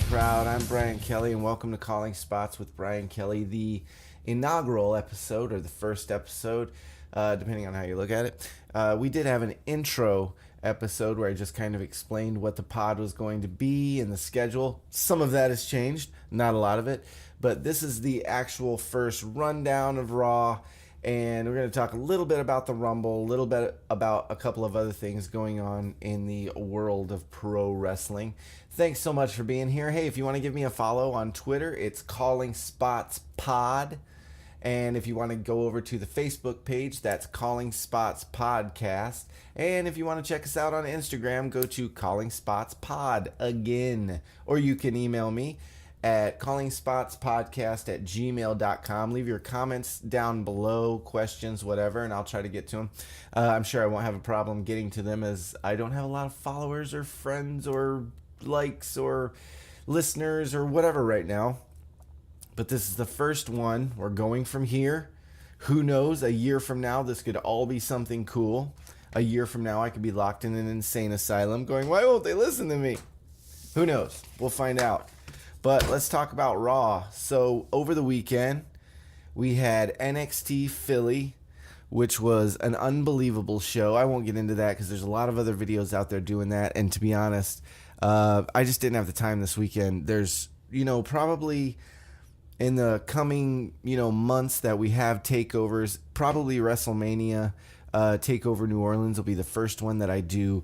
crowd. I'm Bryan Kelly, and welcome to Calling Spots with Bryan Kelly, the inaugural episode, or the first episode, depending on how you look at it. We did have an intro episode where I just kind of explained what the pod was going to be and the schedule. Some of that has changed, not a lot of it, but this is the actual first rundown of Raw, and we're going to talk a little bit about the Rumble, a little bit about a couple of other things going on in the world of pro wrestling. Thanks so much for being here. Hey, if you want to give me a follow on Twitter, it's Calling Spots Pod. And if you want to go over to the Facebook page, that's Calling Spots Podcast. And if you want to check us out on Instagram, go to Calling Spots Pod again. Or you can email me at callingspotspodcast@gmail.com. Leave your comments down below, questions, whatever, and I'll try to get to them. I'm sure I won't have a problem getting to them, as I don't have a lot of followers or friends or likes or listeners or whatever right now. But this is the first one. We're going from here. Who knows? A year from now, this could all be something cool. A year from now, I could be locked in an insane asylum going, why won't they listen to me? Who knows? We'll find out. But let's talk about Raw. So over the weekend, we had NXT Philly, which was an unbelievable show. I won't get into that because there's a lot of other videos out there doing that. And to be honest, I just didn't have the time this weekend. There's, probably in the coming, months that we have takeovers, probably WrestleMania, Takeover New Orleans will be the first one that I do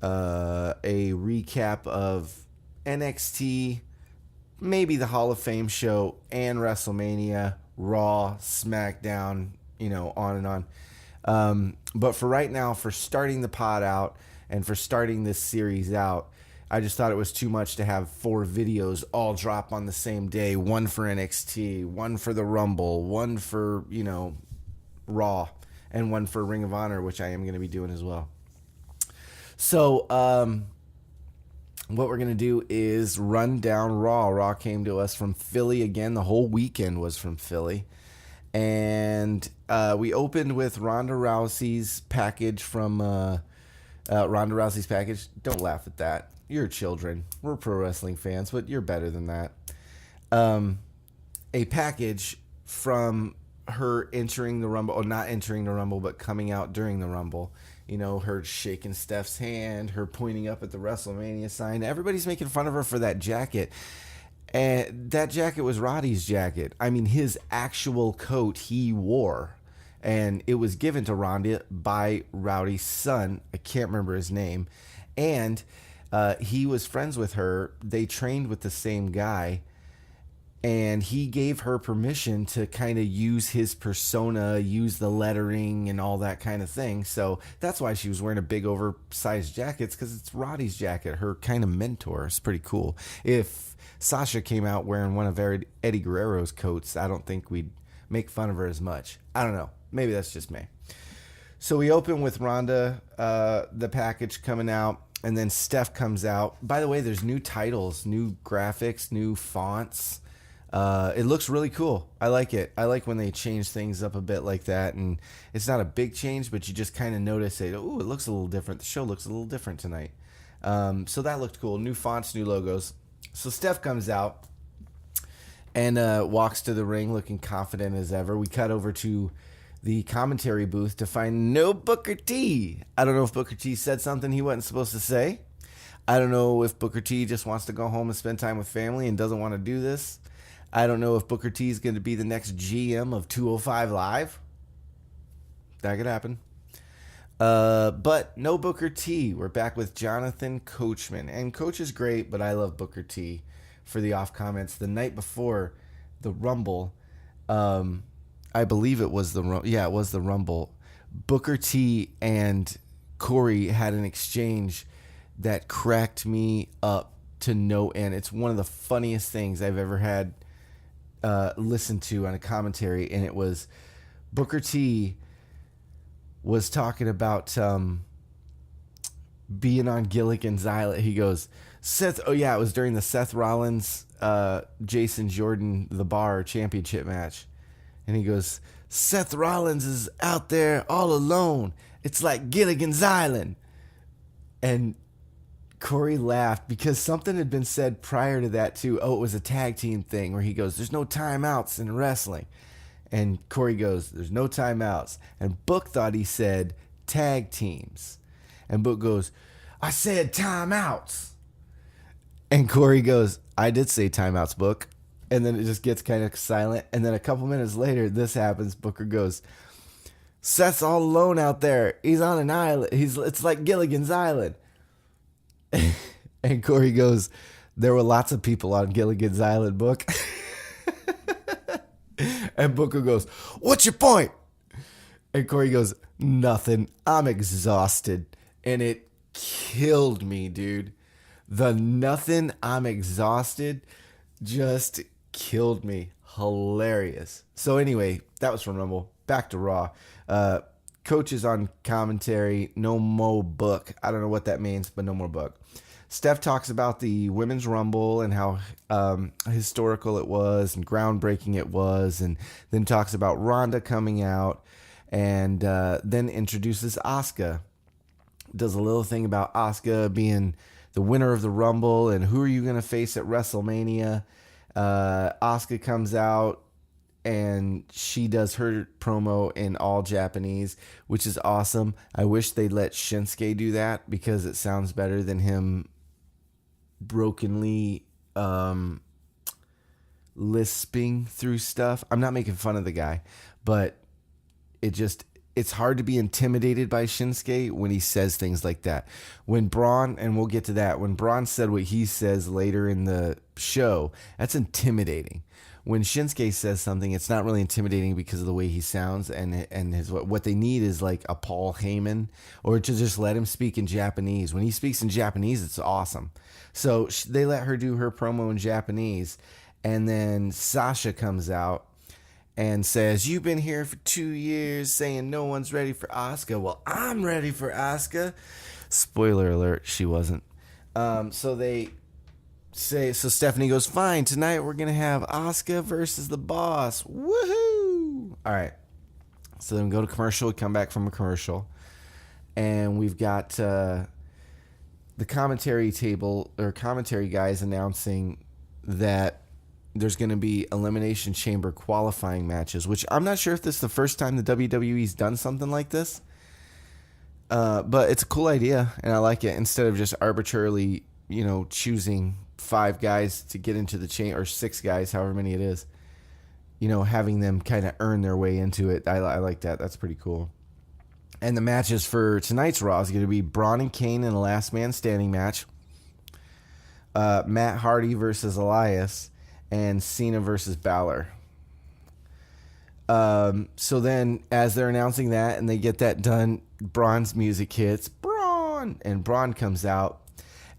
a recap of NXT, maybe the Hall of Fame show, and WrestleMania, Raw, SmackDown, on and on. But for right now, for starting the pod out and for starting this series out, I just thought it was too much to have 4 videos all drop on the same day. One for NXT, one for the Rumble, one for, Raw, and one for Ring of Honor, which I am going to be doing as well. So, what we're going to do is run down Raw. Raw came to us from Philly again. The whole weekend was from Philly. And we opened with Ronda Rousey's package from Ronda Rousey's package. Don't laugh at that. You're children. We're pro wrestling fans, but you're better than that. A package from her entering the Rumble, or not entering the Rumble, but coming out during the Rumble. Her shaking Steph's hand, her pointing up at the WrestleMania sign. Everybody's making fun of her for that jacket. And that jacket was Roddy's jacket. I mean, his actual coat he wore. And it was given to Ronda by Rowdy's son. I can't remember his name. And he was friends with her. They trained with the same guy. And he gave her permission to kind of use his persona, use the lettering and all that kind of thing. So that's why she was wearing a big oversized jacket, because it's Roddy's jacket, her kind of mentor. It's pretty cool. If Sasha came out wearing one of Eddie Guerrero's coats, I don't think we'd make fun of her as much. I don't know. Maybe that's just me. So we open with Ronda, the package coming out, and then Steph comes out. By the way, there's new titles, new graphics, new fonts. It looks really cool. I like it. I like when they change things up a bit like that, and it's not a big change, but you just kind of notice it. Oh, it looks a little different. The show looks a little different tonight. So that looked cool. New fonts, new logos. So Steph comes out and walks to the ring looking confident as ever. We cut over to the commentary booth to find no Booker T. I don't know if Booker T said something he wasn't supposed to say. I don't know if Booker T just wants to go home and spend time with family and doesn't want to do this. I don't know if Booker T is going to be the next GM of 205 Live. That could happen. But no Booker T. We're back with Jonathan Coachman. And Coach is great, but I love Booker T for the off comments. The night before the Rumble, I believe it was the Rumble. Booker T and Corey had an exchange that cracked me up to no end. It's one of the funniest things I've ever had listened to on a commentary, and it was Booker T was talking about being on Gilligan's Island. He goes, it was during the Seth Rollins, Jason Jordan, the Bar championship match. And he goes, Seth Rollins is out there all alone. It's like Gilligan's Island. And Corey laughed because something had been said prior to that too. Oh, it was a tag team thing where he goes, "There's no timeouts in wrestling," and Corey goes, "There's no timeouts." And Book thought he said tag teams, and Book goes, "I said timeouts." And Corey goes, "I did say timeouts, Book." And then it just gets kind of silent. And then a couple minutes later, this happens. Booker goes, "Seth's all alone out there. He's on an island. It's like Gilligan's Island." And Corey goes, "There were lots of people on Gilligan's Island, Book." And Booker goes, "What's your point?" And Corey goes, "Nothing. I'm exhausted." And it killed me, dude. The "nothing, I'm exhausted" just killed me. Hilarious. So anyway, that was from Rumble. Back to Raw. Coaches on commentary. No more Book. I don't know what that means, but no more Book. Steph talks about the Women's Rumble and how historical it was and groundbreaking it was, and then talks about Ronda coming out, and then introduces Asuka. Does a little thing about Asuka being the winner of the Rumble and who are you going to face at WrestleMania. Asuka comes out and she does her promo in all Japanese, which is awesome. I wish they'd let Shinsuke do that because it sounds better than him brokenly lisping through stuff. I'm not making fun of the guy, but it's hard to be intimidated by Shinsuke when he says things like that. When Braun, and we'll get to that, when Braun said what he says later in the show, that's intimidating. When Shinsuke says something, it's not really intimidating because of the way he sounds, and his what they need is like a Paul Heyman, or to just let him speak in Japanese. When he speaks in Japanese, it's awesome. So they let her do her promo in Japanese, and then Sasha comes out and says, "You've been here for 2 years saying no one's ready for Asuka." Well, I'm ready for Asuka. Spoiler alert, she wasn't. So Stephanie goes, "Fine, tonight we're going to have Asuka versus the Boss." Woohoo! All right. So then we go to commercial. We come back from a commercial. And we've got the commentary table, or commentary guys announcing that there's going to be Elimination Chamber qualifying matches, which I'm not sure if this is the first time the WWE's done something like this. But it's a cool idea, and I like it. Instead of just arbitrarily, choosing 5 guys to get into the chain, or 6 guys, however many it is, having them kind of earn their way into it. I like that. That's pretty cool. And the matches for tonight's Raw is going to be Braun and Kane in a last man standing match, Matt Hardy versus Elias, and Cena versus Balor. So then, as they're announcing that and they get that done, Braun's music hits. Braun! And Braun comes out.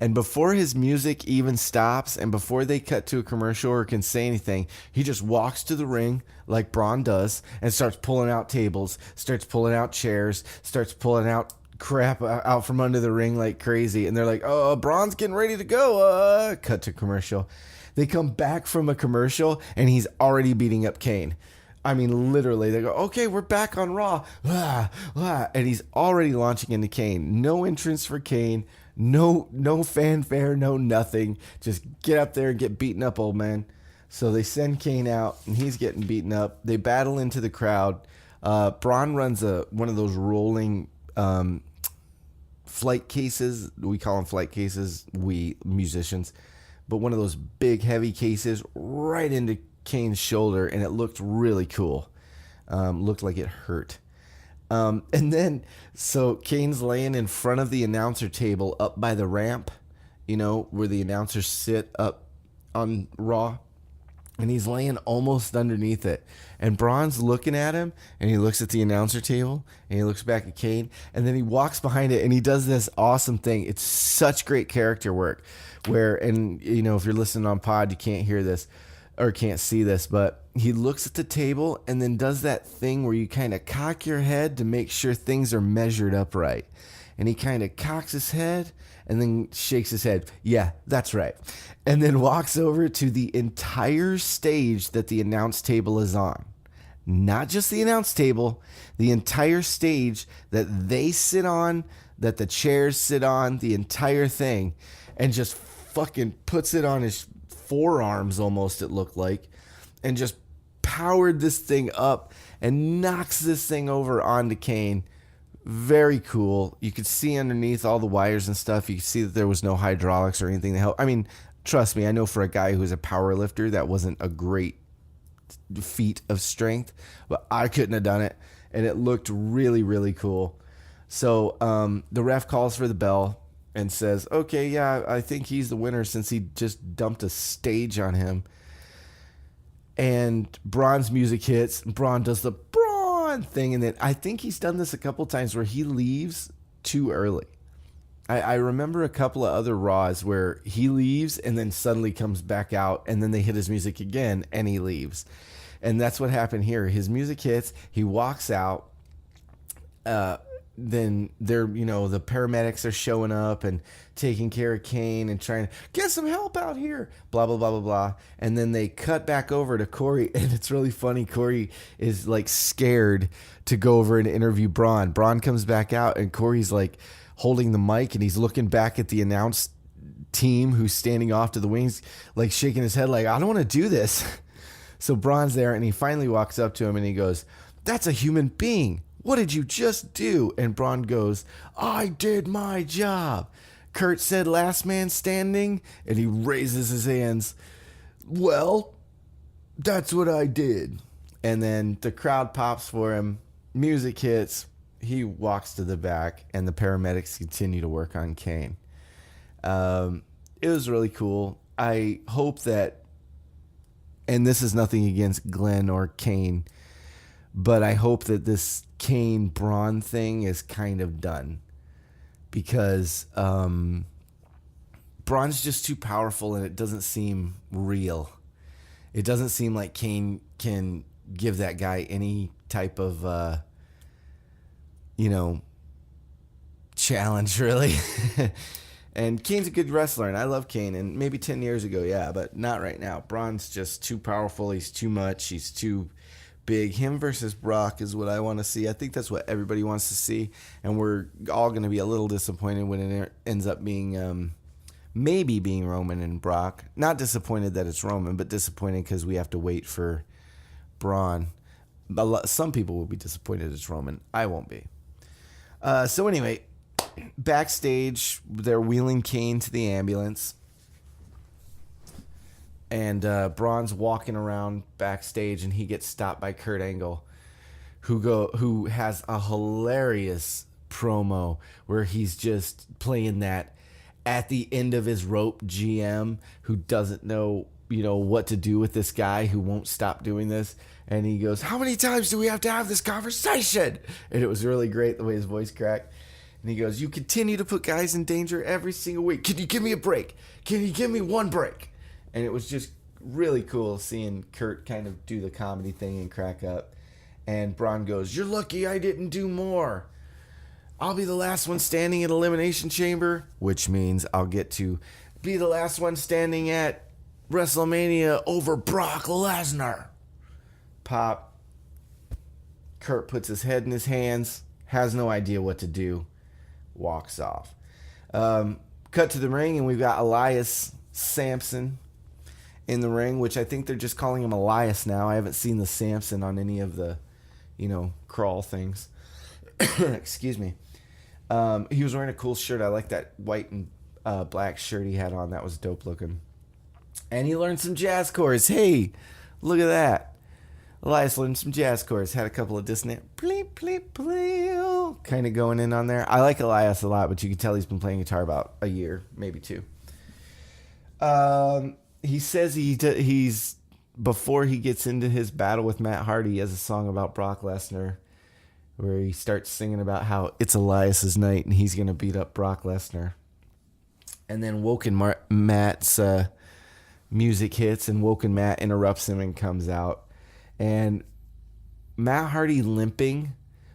And before his music even stops, and before they cut to a commercial or can say anything, he just walks to the ring like Braun does and starts pulling out tables, starts pulling out chairs, starts pulling out crap out from under the ring like crazy. And they're like, "Oh, Braun's getting ready to go." Cut to commercial. They come back from a commercial and he's already beating up Kane. I mean, literally, they go, "Okay, we're back on Raw." And he's already launching into Kane. No entrance for Kane. No fanfare, no nothing. Just get up there and get beaten up, old man. So they send Kane out, and he's getting beaten up. They battle into the crowd. Braun runs one of those rolling flight cases. We call them flight cases, we musicians. But one of those big, heavy cases right into Kane's shoulder, and it looked really cool. Looked like it hurt. And then, so Kane's laying in front of the announcer table up by the ramp, where the announcers sit up on Raw. And he's laying almost underneath it. And Braun's looking at him, and he looks at the announcer table, and he looks back at Kane, and then he walks behind it, and he does this awesome thing. It's such great character work where, and if you're listening on pod, you can't hear this or can't see this, but he looks at the table and then does that thing where you kind of cock your head to make sure things are measured upright. And he kind of cocks his head and then shakes his head. "Yeah, that's right." And then walks over to the entire stage that the announce table is on. Not just the announce table, the entire stage that they sit on, that the chairs sit on, the entire thing, and just fucking puts it on his forearms almost, it looked like, and just powered this thing up and knocks this thing over onto Kane. Very cool. You could see underneath all the wires and stuff. You could see that there was no hydraulics or anything to help. I mean, trust me, I know for a guy who's a power lifter, that wasn't a great feat of strength, but I couldn't have done it, and it looked really, really cool. So the ref calls for the bell and says, okay, yeah, I think he's the winner since he just dumped a stage on him. And Braun's music hits. Braun does the Braun thing, and then I think he's done this a couple times where he leaves too early. I remember a couple of other Raws where he leaves and then suddenly comes back out, and then they hit his music again and he leaves. And that's what happened here. His music hits, he walks out. Then they're, the paramedics are showing up and taking care of Kane and trying to get some help out here, blah, blah, blah, blah, blah. And then they cut back over to Corey, and it's really funny. Corey is like scared to go over and interview Braun. Braun comes back out, and Corey's like holding the mic, and he's looking back at the announced team who's standing off to the wings, like shaking his head like, I don't want to do this. So Braun's there, and he finally walks up to him, and he goes, that's a human being. What did you just do? And Braun goes, I did my job. Kurt said last man standing, and he raises his hands. Well, that's what I did. And then the crowd pops for him. Music hits. He walks to the back, and the paramedics continue to work on Kane. It was really cool. I hope that, and this is nothing against Glenn or Kane, but I hope that this Kane Braun thing is kind of done, because Braun's just too powerful, and it doesn't seem real. It doesn't seem like Kane can give that guy any type of challenge, really. And Kane's a good wrestler, and I love Kane, and maybe 10 years ago, yeah, but not right now. Braun's just too powerful. He's too much. He's too big. Him versus Brock is what I want to see. I think that's what everybody wants to see, and we're all going to be a little disappointed when it ends up being maybe being Roman and Brock. Not disappointed that it's Roman, but disappointed because we have to wait for Braun. Some people will be disappointed it's Roman. I won't be. So anyway, backstage, they're wheeling Kane to the ambulance. And Braun's walking around backstage, and he gets stopped by Kurt Angle, who has a hilarious promo where he's just playing that at the end of his rope GM who doesn't know, what to do with this guy who won't stop doing this. And he goes, how many times do we have to have this conversation? And it was really great the way his voice cracked. And he goes, you continue to put guys in danger every single week. Can you give me a break? Can you give me one break? And it was just really cool seeing Kurt kind of do the comedy thing and crack up. And Braun goes, you're lucky I didn't do more. I'll be the last one standing at Elimination Chamber, which means I'll get to be the last one standing at WrestleMania over Brock Lesnar. Pop. Kurt puts his head in his hands, has no idea what to do, walks off. Cut to the ring, and we've got Elias Samson in the ring, which I think they're just calling him Elias now. I haven't seen the Samson on any of the, crawl things. Excuse me. He was wearing a cool shirt. I like that white and black shirt he had on. That was dope looking. And he learned some jazz chords. Hey, look at that. Elias learned some jazz chords. Had a couple of dissonant bleep, bleep, bleep kind of going in on there. I like Elias a lot, but you can tell he's been playing guitar about a year, maybe two. He says he's before he gets into his battle with Matt Hardy, he has a song about Brock Lesnar where he starts singing about how it's Elias's night and he's going to beat up Brock Lesnar. And then Woken Matt's music hits, and Woken Matt interrupts him and comes out. And Matt Hardy limping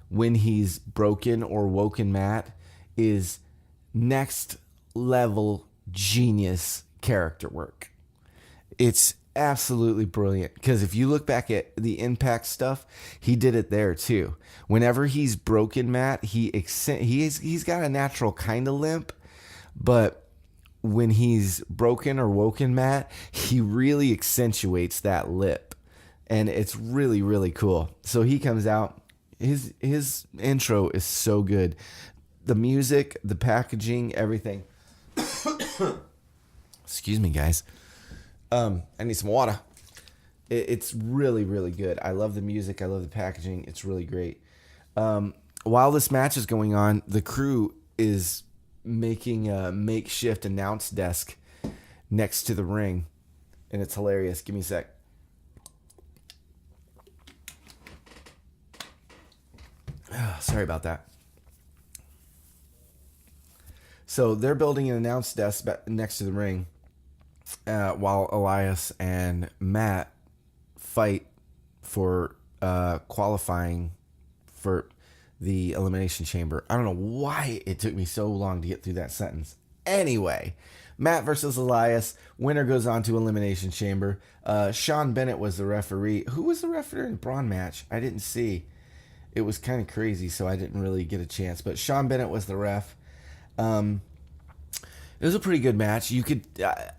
when he's broken or Woken Matt is next level genius character work. It's absolutely brilliant. Because if you look back at the Impact stuff, he did it there too. Whenever he's broken, Matt, he's got a natural kind of limp, but when he's broken or woken, Matt, he really accentuates that lip, and it's really really cool. So he comes out. His intro is so good. The music, the packaging, everything. Excuse me, guys. I need some water. It's really, really good. I love the music. I love the packaging. It's really great. While this match is going on, the crew is making a makeshift announce desk next to the ring, and it's hilarious. Give me a sec. Sorry about that. So they're building an announce desk next to the ring while Elias and Matt fight for qualifying for the Elimination Chamber. I don't know why it took me so long to get through that sentence. Anyway, Matt versus Elias. Winner goes on to Elimination Chamber. Sean Bennett was the referee. Who was the referee in the Braun match? I didn't see. It was kind of crazy, so I didn't really get a chance. But Sean Bennett was the ref. It was a pretty good match. You could,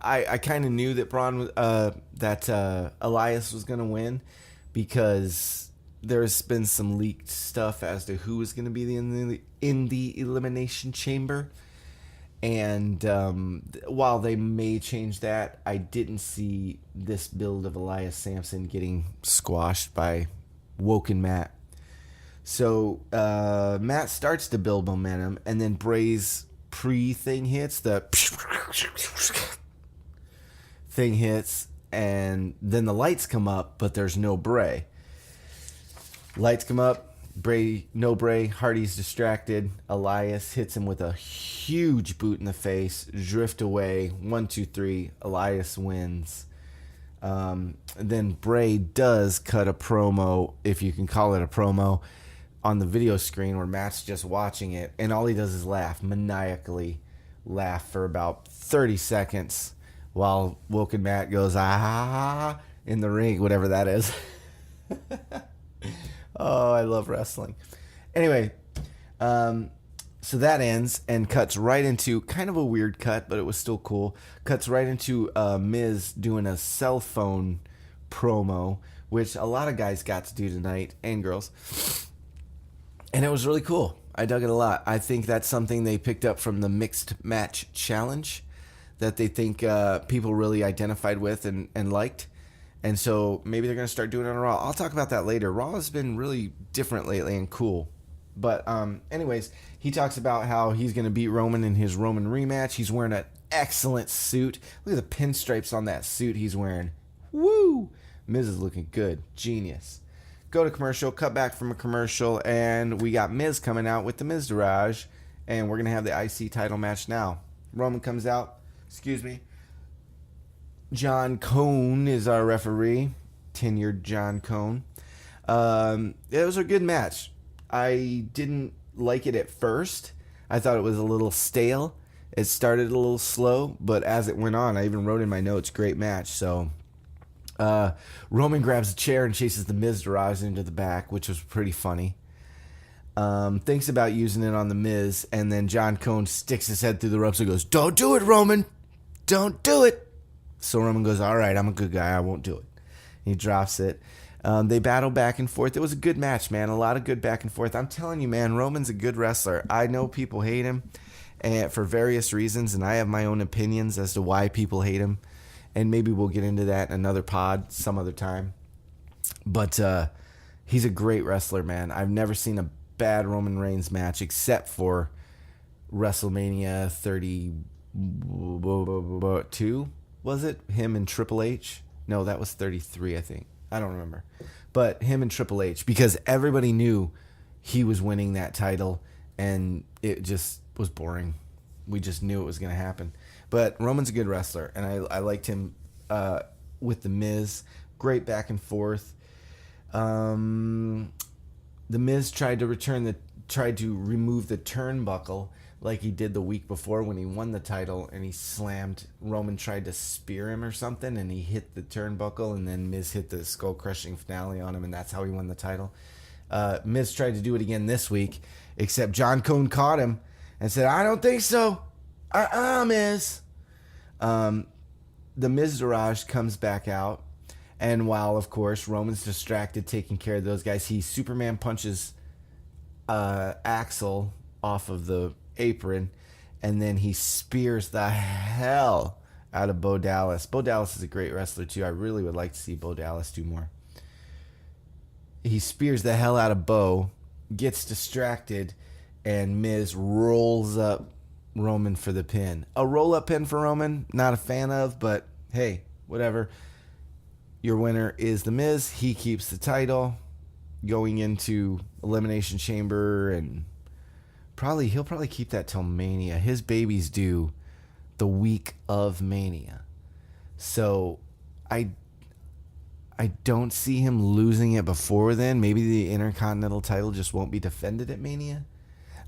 I kind of knew that Elias was going to win because there's been some leaked stuff as to who was going to be in the Elimination Chamber. And while they may change that, I didn't see this build of Elias Sampson getting squashed by Woken Matt. So Matt starts to build momentum, and then Bray's pre-thing hits, the thing hits, and then the lights come up, but there's no Bray. Lights come up, no Bray, Hardy's distracted. Elias hits him with a huge boot in the face, drift away, 1, 2, 3, Elias wins. Then Bray does cut a promo, if you can call it a promo, on the video screen where Matt's just watching it, and all he does is laugh, maniacally laugh for about 30 seconds while Woken Matt goes, ah, in the ring, whatever that is. Oh, I love wrestling. Anyway, so that ends and cuts right into kind of a weird cut, but it was still cool. Cuts right into Miz doing a cell phone promo, which a lot of guys got to do tonight, and girls. And it was really cool. I dug it a lot. I think that's something they picked up from the Mixed Match Challenge that they think people really identified with and liked. And so maybe they're going to start doing it on Raw. I'll talk about that later. Raw has been really different lately and cool. But anyways, he talks about how he's going to beat Roman in his Roman rematch. He's wearing an excellent suit. Look at the pinstripes on that suit he's wearing. Woo! Miz is looking good. Genius. Go to commercial, cut back from a commercial, and we got Miz coming out with the Miztourage, and we're going to have the IC title match now. Roman comes out. Excuse me. John Cone is our referee. Tenured John Cone. It was a good match. I didn't like it at first. I thought it was a little stale. It started a little slow, but as it went on, I even wrote in my notes, great match. So Roman grabs a chair and chases the Miztourage into the back, which was pretty funny. Thinks about using it on the Miz, and then John Cone sticks his head through the ropes and goes, "Don't do it, Roman! Don't do it!" So Roman goes, "All right, I'm a good guy. I won't do it." He drops it. They battle back and forth. It was a good match, man. A lot of good back and forth. I'm telling you, man, Roman's a good wrestler. I know people hate him for various reasons, and I have my own opinions as to why people hate him. And maybe we'll get into that in another pod some other time. But he's a great wrestler, man. I've never seen a bad Roman Reigns match except for WrestleMania 32, was it? Him and Triple H? No, that was 33, I think. I don't remember. But him and Triple H, because everybody knew he was winning that title, and it just was boring. We just knew it was going to happen. But Roman's a good wrestler, and I liked him with The Miz. Great back and forth. The Miz tried to remove the turnbuckle, like he did the week before when he won the title and he slammed. Roman tried to spear him or something and he hit the turnbuckle, and then Miz hit the skull crushing finale on him, and that's how he won the title. Miz tried to do it again this week, except John Cone caught him and said, "I don't think so. Miz." The Miztourage comes back out, and while, of course, Roman's distracted taking care of those guys, he Superman punches Axel off of the apron, and then he spears the hell out of Bo Dallas. Bo Dallas is a great wrestler, too. I really would like to see Bo Dallas do more. He spears the hell out of Bo, gets distracted, and Miz rolls up Roman for the pin. A roll-up pin for Roman, not a fan of, but hey, whatever. Your winner is The Miz. He keeps the title going into Elimination Chamber, and he'll probably keep that till Mania. His baby's due the week of Mania. So I don't see him losing it before then. Maybe the Intercontinental title just won't be defended at Mania.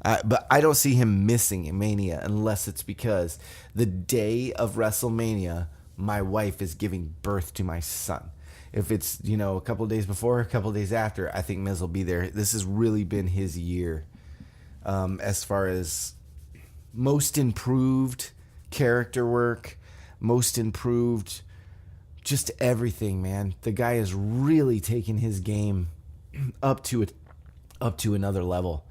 But I don't see him missing Mania unless it's because the day of WrestleMania, my wife is giving birth to my son. If it's, a couple of days before, a couple of days after, I think Miz will be there. This has really been his year as far as most improved character work, most improved just everything, man. The guy has really taken his game up to another level.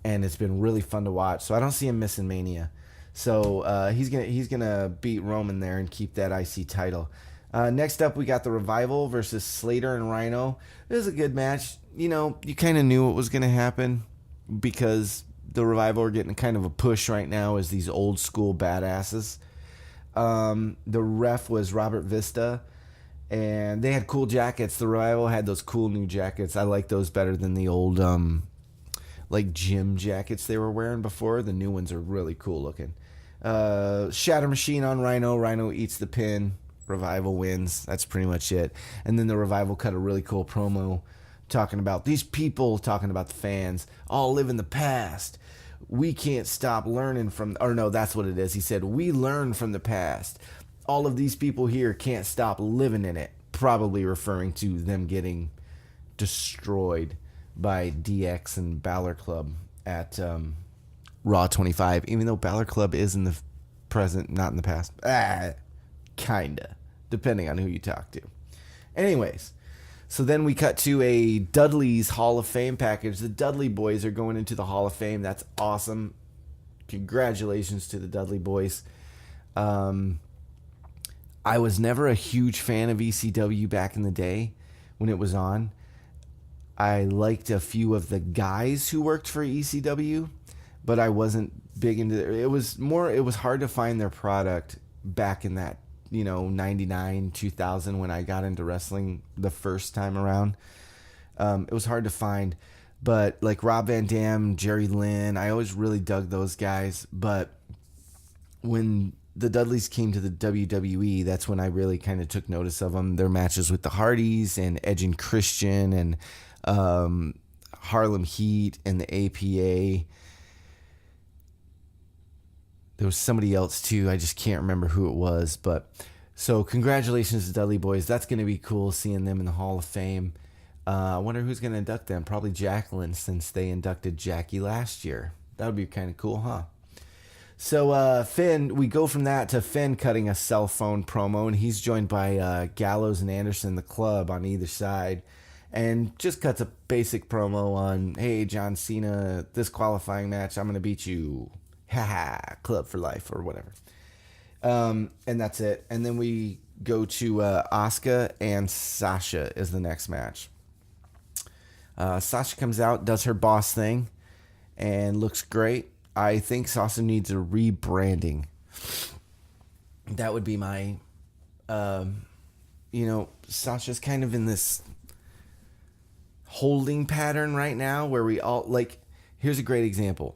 And it's been really fun to watch. So I don't see him missing Mania. So he's gonna beat Roman there and keep that IC title. Next up, we got the Revival versus Slater and Rhino. It was a good match. You kind of knew what was gonna happen because the Revival are getting kind of a push right now as these old school badasses. The ref was Robert Vista, and they had cool jackets. The Revival had those cool new jackets. I like those better than the old like gym jackets they were wearing before. The new ones are really cool looking. Shatter Machine on Rhino. Rhino eats the pin. Revival wins. That's pretty much it. And then the Revival cut a really cool promo talking about these people, talking about the fans, all live in the past. We can't stop learning from, or no, that's what it is. He said, we learn from the past. All of these people here can't stop living in it. Probably referring to them getting destroyed by DX and Balor Club at Raw 25, even though Balor Club is in the present, not in the past. Kinda, depending on who you talk to. Anyways, so then we cut to a Dudley's Hall of Fame package. The Dudley boys are going into the Hall of Fame. That's awesome. Congratulations to the Dudley boys. I was never a huge fan of ECW back in the day when it was on. I liked a few of the guys who worked for ECW, but I wasn't big into it. It was hard to find their product back in that, 99, 2000 when I got into wrestling the first time around. It was hard to find, but like Rob Van Dam, Jerry Lynn, I always really dug those guys. But when the Dudleys came to the WWE, that's when I really kind of took notice of them. Their matches with the Hardys and Edge and Christian and Harlem Heat and the APA. There was somebody else too. I just can't remember who it was. But so congratulations to Dudley boys. That's going to be cool seeing them in the Hall of Fame. I wonder who's going to induct them. Probably Jacqueline, since they inducted Jackie last year. That would be kind of cool, huh? So Finn, we go from that to Finn cutting a cell phone promo, and he's joined by Gallows and Anderson, the club, on either side. And just cuts a basic promo on, hey, John Cena, this qualifying match, I'm going to beat you. Ha club for life or whatever. And that's it. And then we go to Asuka and Sasha is the next match. Sasha comes out, does her boss thing, and looks great. I think Sasha needs a rebranding. That would be my, Sasha's kind of in this holding pattern right now where we all, like, here's a great example.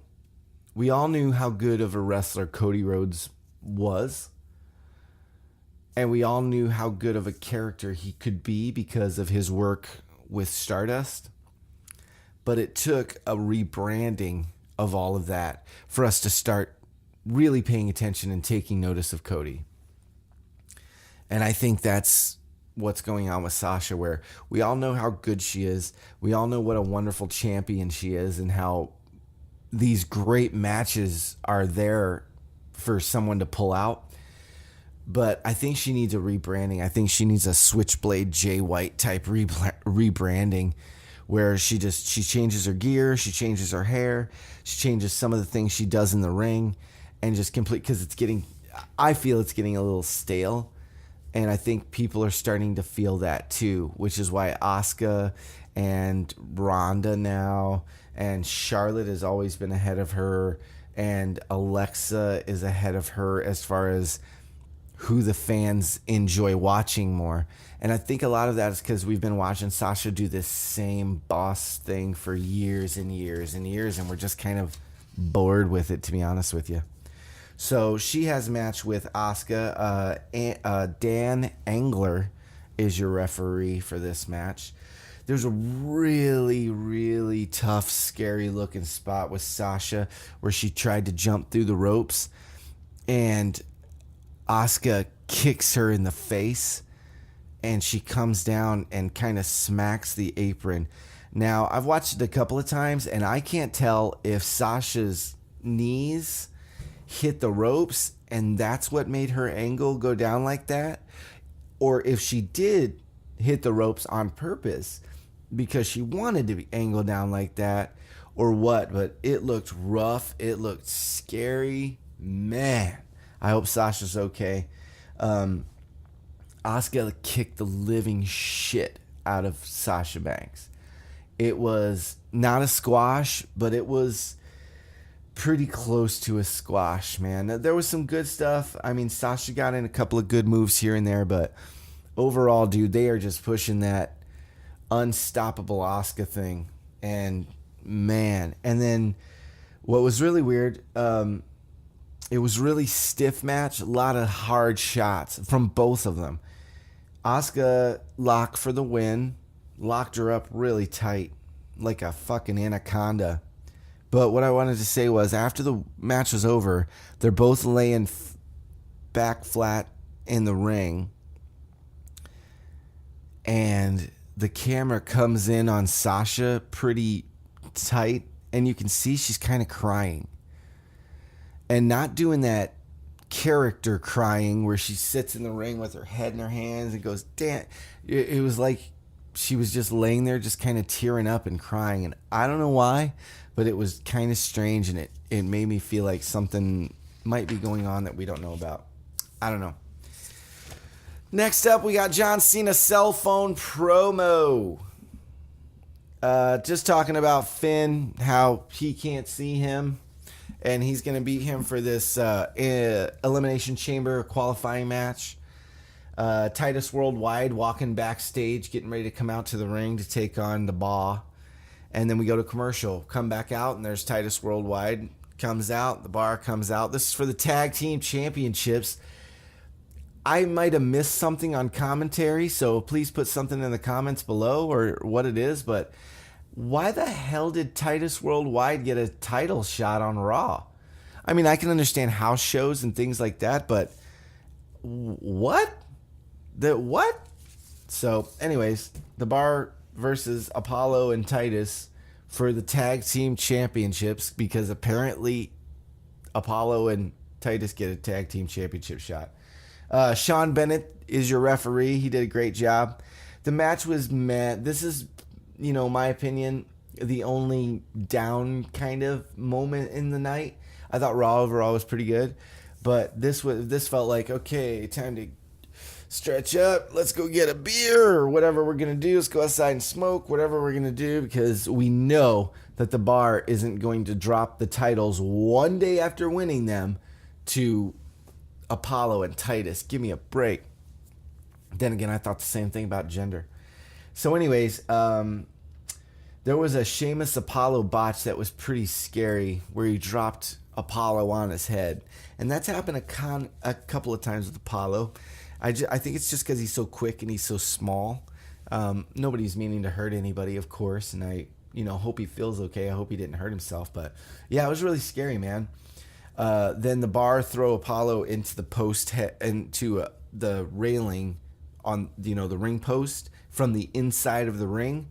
We all knew how good of a wrestler Cody Rhodes was. And we all knew how good of a character he could be because of his work with Stardust. But it took a rebranding of all of that for us to start really paying attention and taking notice of Cody. And I think that's what's going on with Sasha, where we all know how good she is. We all know what a wonderful champion she is and how these great matches are there for someone to pull out. But I think she needs a rebranding. I think she needs a Switchblade Jay White type rebranding where she changes her gear, she changes her hair, she changes some of the things she does in the ring and just because I feel it's getting a little stale. And I think people are starting to feel that too, which is why Asuka and Ronda now and Charlotte has always been ahead of her and Alexa is ahead of her as far as who the fans enjoy watching more. And I think a lot of that is because we've been watching Sasha do this same boss thing for years and years and years, and we're just kind of bored with it, to be honest with you. So she has a match with Asuka. Dan Engler is your referee for this match. There's a really, really tough, scary-looking spot with Sasha where she tried to jump through the ropes, and Asuka kicks her in the face, and she comes down and kind of smacks the apron. Now, I've watched it a couple of times, and I can't tell if Sasha's knees hit the ropes, and that's what made her angle go down like that, or if she did hit the ropes on purpose because she wanted to be angled down like that, or what. But it looked rough. It looked scary. Man, I hope Sasha's okay. Asuka kicked the living shit out of Sasha Banks. It was not a squash, but it was pretty close to a squash, man. There was some good stuff. I mean, Sasha got in a couple of good moves here and there, but overall, dude, they are just pushing that unstoppable Asuka thing. And man, and then what was really weird, it was really stiff match, a lot of hard shots from both of them. Asuka locked for the win, locked her up really tight, like a fucking anaconda. But what I wanted to say was, after the match was over, they're both laying back flat in the ring, and the camera comes in on Sasha pretty tight, and you can see she's kind of crying. And not doing that character crying where she sits in the ring with her head in her hands and goes, damn. It was like she was just laying there just kind of tearing up and crying. And I don't know why, but it was kind of strange, and it made me feel like something might be going on that we don't know about. I don't know. Next up, we got John Cena's cell phone promo. Just talking about Finn, how he can't see him, and he's going to beat him for this Elimination Chamber qualifying match. Titus Worldwide walking backstage, getting ready to come out to the ring to take on the Bar. And then we go to commercial, come back out, and there's Titus Worldwide. Comes out, the Bar comes out. This is for the Tag Team Championships. I might have missed something on commentary, so please put something in the comments below or what it is, but why the hell did Titus Worldwide get a title shot on Raw? I mean, I can understand house shows and things like that, but what? What? So, anyways, the Bar versus Apollo and Titus for the Tag Team Championships, because apparently Apollo and Titus get a Tag Team Championship shot. Sean Bennett is your referee. He did a great job. The match was meh. This is, my opinion, the only down kind of moment in the night. I thought Raw overall was pretty good, but this felt like, okay, time to stretch up. Let's go get a beer or whatever we're going to do. Let's go outside and smoke, whatever we're going to do, because we know that the Bar isn't going to drop the titles one day after winning them to Apollo and Titus. Give me a break. Then again, I thought the same thing about gender. So anyways, there was a Sheamus Apollo botch that was pretty scary where he dropped Apollo on his head. And that's happened a couple of times with Apollo. I think it's just because he's so quick and he's so small. Nobody's meaning to hurt anybody, of course. And hope he feels okay. I hope he didn't hurt himself. But yeah, it was really scary, man. Then the Bar throw Apollo into the post, into the railing on, the ring post from the inside of the ring.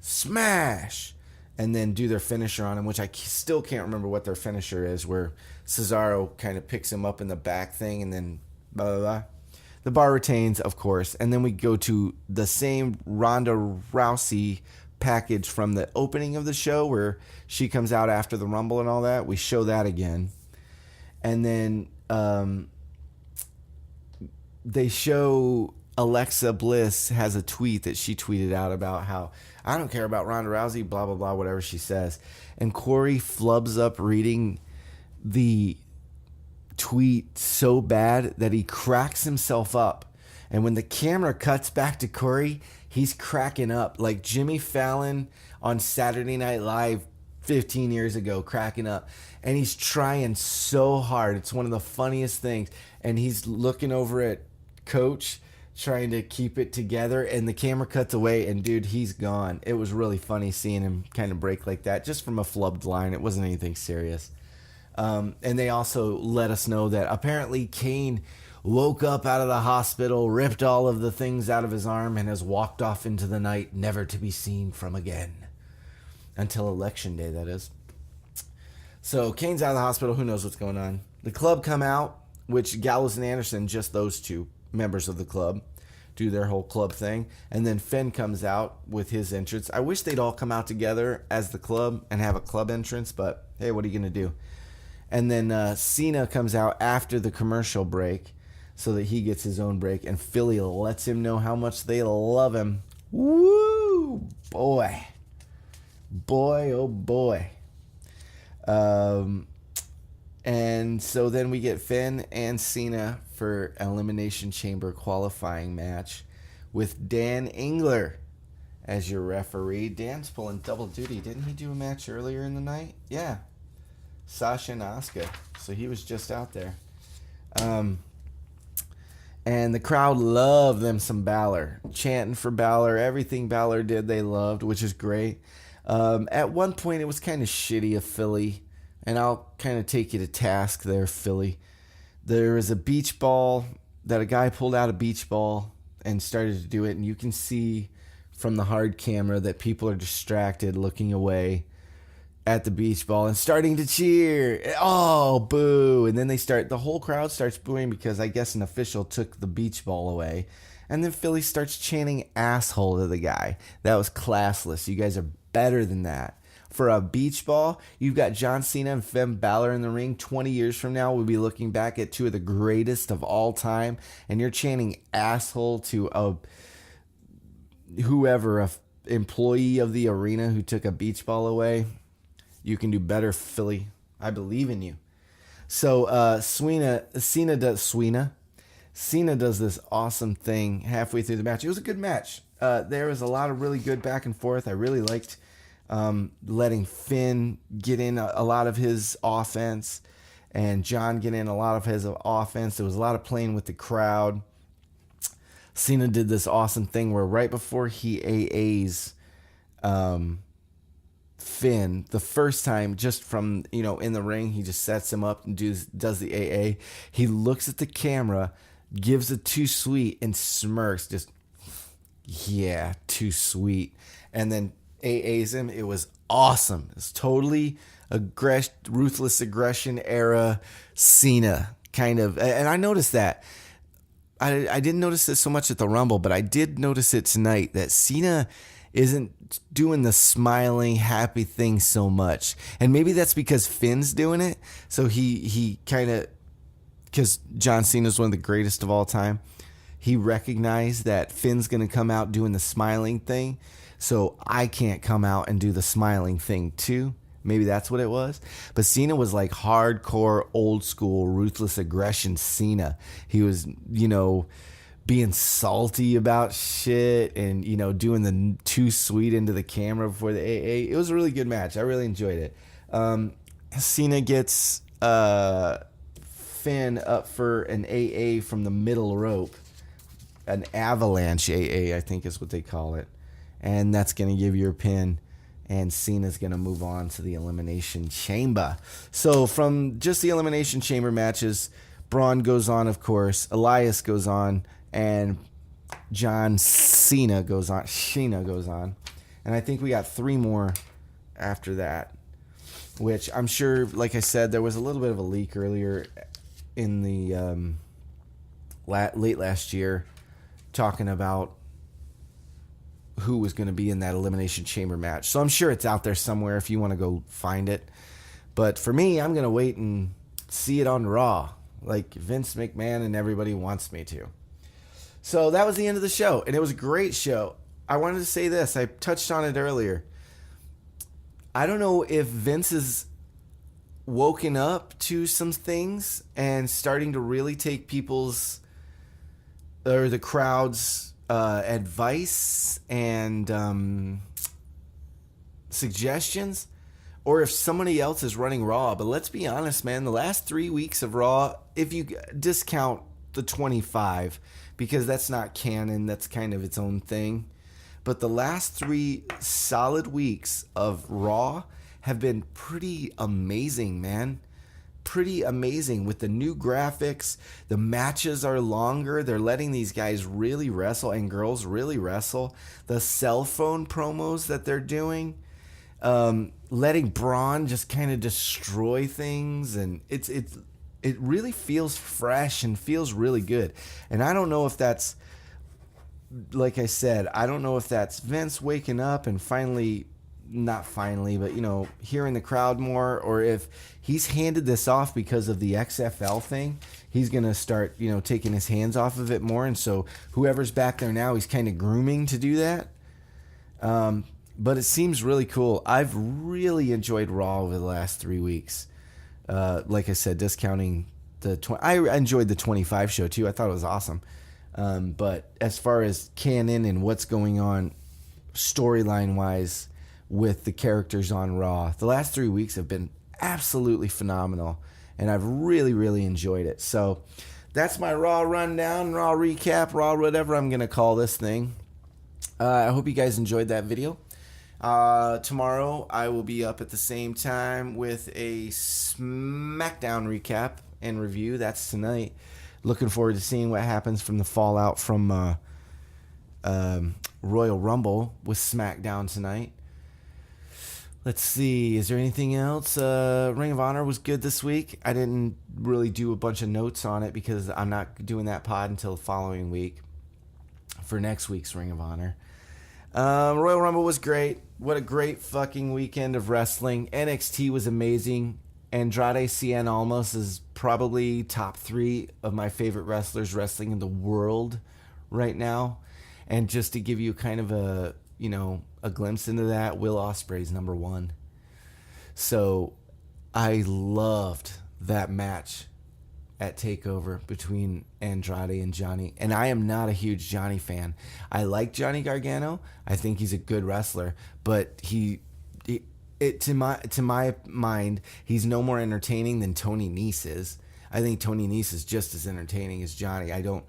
Smash! And then do their finisher on him, which I still can't remember what their finisher is, where Cesaro kind of picks him up in the back thing and then blah, blah, blah. The Bar retains, of course. And then we go to the same Ronda Rousey package from the opening of the show where she comes out after the Rumble and all that. We show that again. And then they show Alexa Bliss has a tweet that she tweeted out about how, I don't care about Ronda Rousey, blah, blah, blah, whatever she says. And Corey flubs up reading the tweet so bad that he cracks himself up. And when the camera cuts back to Corey, he's cracking up like Jimmy Fallon on Saturday Night Live 15 years ago, cracking up. And he's trying so hard. It's one of the funniest things. And he's looking over at Coach, trying to keep it together, and the camera cuts away, and dude, he's gone. It was really funny seeing him kind of break like that, just from a flubbed line. It wasn't anything serious. And they also let us know that apparently Kane woke up out of the hospital, ripped all of the things out of his arm, and has walked off into the night, never to be seen from again. Until Election Day, that is. So Kane's out of the hospital. Who knows what's going on? The club come out, which Gallows and Anderson, just those two members of the club, do their whole club thing. And then Finn comes out with his entrance. I wish they'd all come out together as the club and have a club entrance, but hey, what are you going to do? And then Cena comes out after the commercial break so that he gets his own break, and Philly lets him know how much they love him. Woo! Boy, oh boy. And so then we get Finn and Cena for Elimination Chamber qualifying match with Dan Engler as your referee. Dan's pulling double duty. Didn't he do a match earlier in the night? Yeah. Sasha and Asuka. So he was just out there. And the crowd loved them some Balor. Chanting for Balor. Everything Balor did they loved, which is great. At one point it was kind of shitty of Philly. And I'll kind of take you to task there, Philly. There was a beach ball that a guy pulled out a beach ball and started to do it. And you can see from the hard camera that people are distracted, looking away at the beach ball and starting to cheer. Oh, boo. And then the whole crowd starts booing because I guess an official took the beach ball away. And then Philly starts chanting asshole to the guy. That was classless. You guys are better than that. For a beach ball, you've got John Cena and Finn Balor in the ring. 20 years from now, we'll be looking back at two of the greatest of all time, and you're chanting asshole to a employee of the arena who took a beach ball away. You can do better, Philly. I believe in you. So Cena does this awesome thing halfway through the match. It was a good match. There was a lot of really good back and forth. I really liked letting Finn get in a lot of his offense and John get in a lot of his offense. There was a lot of playing with the crowd. Cena did this awesome thing where right before he AAs Finn the first time, just from in the ring, he just sets him up and does the AA. He looks at the camera, gives a too sweet, and smirks, just yeah, too sweet, and then AAs him. It was awesome. It's totally ruthless aggression era Cena kind of. And I noticed that. I didn't notice it so much at the Rumble, but I did notice it tonight that Cena isn't doing the smiling, happy thing so much. And maybe that's because Finn's doing it. So he kind of, because John Cena's one of the greatest of all time, he recognized that Finn's going to come out doing the smiling thing. So I can't come out and do the smiling thing too. Maybe that's what it was. But Cena was like hardcore, old school, ruthless aggression Cena. He was, being salty about shit and, doing the too sweet into the camera before the AA. It was a really good match. I really enjoyed it. Cena gets Finn up for an AA from the middle rope. An avalanche AA, I think is what they call it. And that's going to give you a pin and Cena's going to move on to the Elimination Chamber. So from just the Elimination Chamber matches, Braun goes on, of course, Elias goes on, and John Cena goes on. Sheena goes on. And I think we got 3 more after that, which I'm sure, like I said, there was a little bit of a leak earlier in the late last year talking about who was going to be in that Elimination Chamber match. So I'm sure it's out there somewhere if you want to go find it. But for me, I'm going to wait and see it on Raw, like Vince McMahon and everybody wants me to. So that was the end of the show, and it was a great show. I wanted to say this. I touched on it earlier. I don't know if Vince is woken up to some things and starting to really take people's or the crowd's advice and suggestions, or if somebody else is running Raw. But let's be honest, man, the last 3 weeks of Raw, if you discount the 25, because that's not canon, that's kind of its own thing, but the last 3 solid weeks of Raw have been pretty amazing, man. Pretty amazing with the new graphics. The matches are longer. They're letting these guys really wrestle and girls really wrestle. The cell phone promos that they're doing, letting Braun just kind of destroy things, and it really feels fresh and feels really good. And I don't know if that's, like I said, I don't know if that's Vince waking up and finally, not finally, but, you know, hearing the crowd more, or if he's handed this off because of the XFL thing. He's going to start, you know, taking his hands off of it more. And so whoever's back there now, he's kind of grooming to do that. But it seems really cool. I've really enjoyed Raw over the last 3 weeks. Like I said, discounting the I enjoyed the 25 show too. I thought it was awesome. But as far as canon and what's going on storyline wise with the characters on Raw, the last 3 weeks have been absolutely phenomenal, and I've really, really enjoyed it. So that's my Raw rundown, Raw recap, Raw whatever I'm going to call this thing. I hope you guys enjoyed that video. Tomorrow I will be up at the same time with a SmackDown recap and review. That's tonight. Looking forward to seeing what happens from the fallout from Royal Rumble with SmackDown tonight. Let's see. Is there anything else? Ring of Honor was good this week. I didn't really do a bunch of notes on it because I'm not doing that pod until the following week for next week's Ring of Honor. Royal Rumble was great. What a great fucking weekend of wrestling. NXT was amazing. Andrade Cien Almas is probably top 3 of my favorite wrestlers wrestling in the world right now. And just to give you kind of a, you know, a glimpse into that, Will Ospreay's number 1. So I loved that match at TakeOver between Andrade and Johnny. And I am not a huge Johnny fan. I like Johnny Gargano. I think he's a good wrestler, but to my mind, he's no more entertaining than Tony Nese is. I think Tony Nese is just as entertaining as Johnny. I don't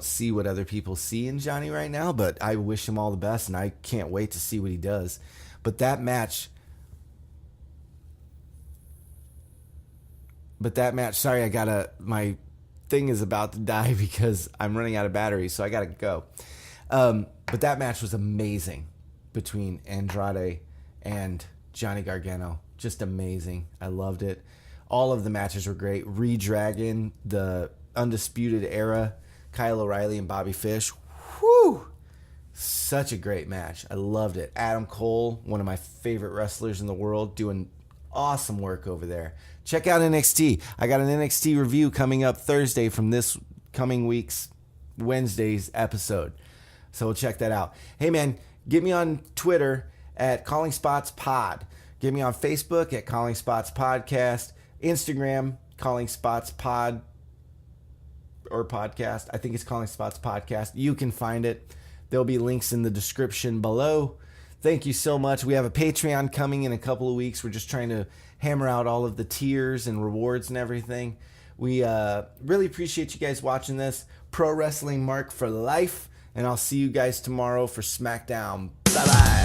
see what other people see in Johnny right now, but I wish him all the best, and I can't wait to see what he does. But that match, sorry, my thing is about to die because I'm running out of batteries, so I gotta go. But that match was amazing between Andrade and Johnny Gargano. Just amazing. I loved it. All of the matches were great. Redragon, the Undisputed Era, Kyle O'Reilly and Bobby Fish. Whew! Such a great match. I loved it. Adam Cole, one of my favorite wrestlers in the world, doing awesome work over there. Check out NXT. I got an NXT review coming up Thursday from this coming week's Wednesday's episode. So check that out. Hey, man, get me on Twitter at Calling Spots Pod. Get me on Facebook at Calling Spots Podcast. Instagram, Calling Spots Pod or Podcast. I think it's Calling Spots Podcast. You can find it. There'll be links in the description below. Thank you so much. We have a Patreon coming in a couple of weeks. We're just trying to hammer out all of the tiers and rewards and everything. We really appreciate you guys watching this. Pro Wrestling Mark for life. And I'll see you guys tomorrow for SmackDown. Bye-bye.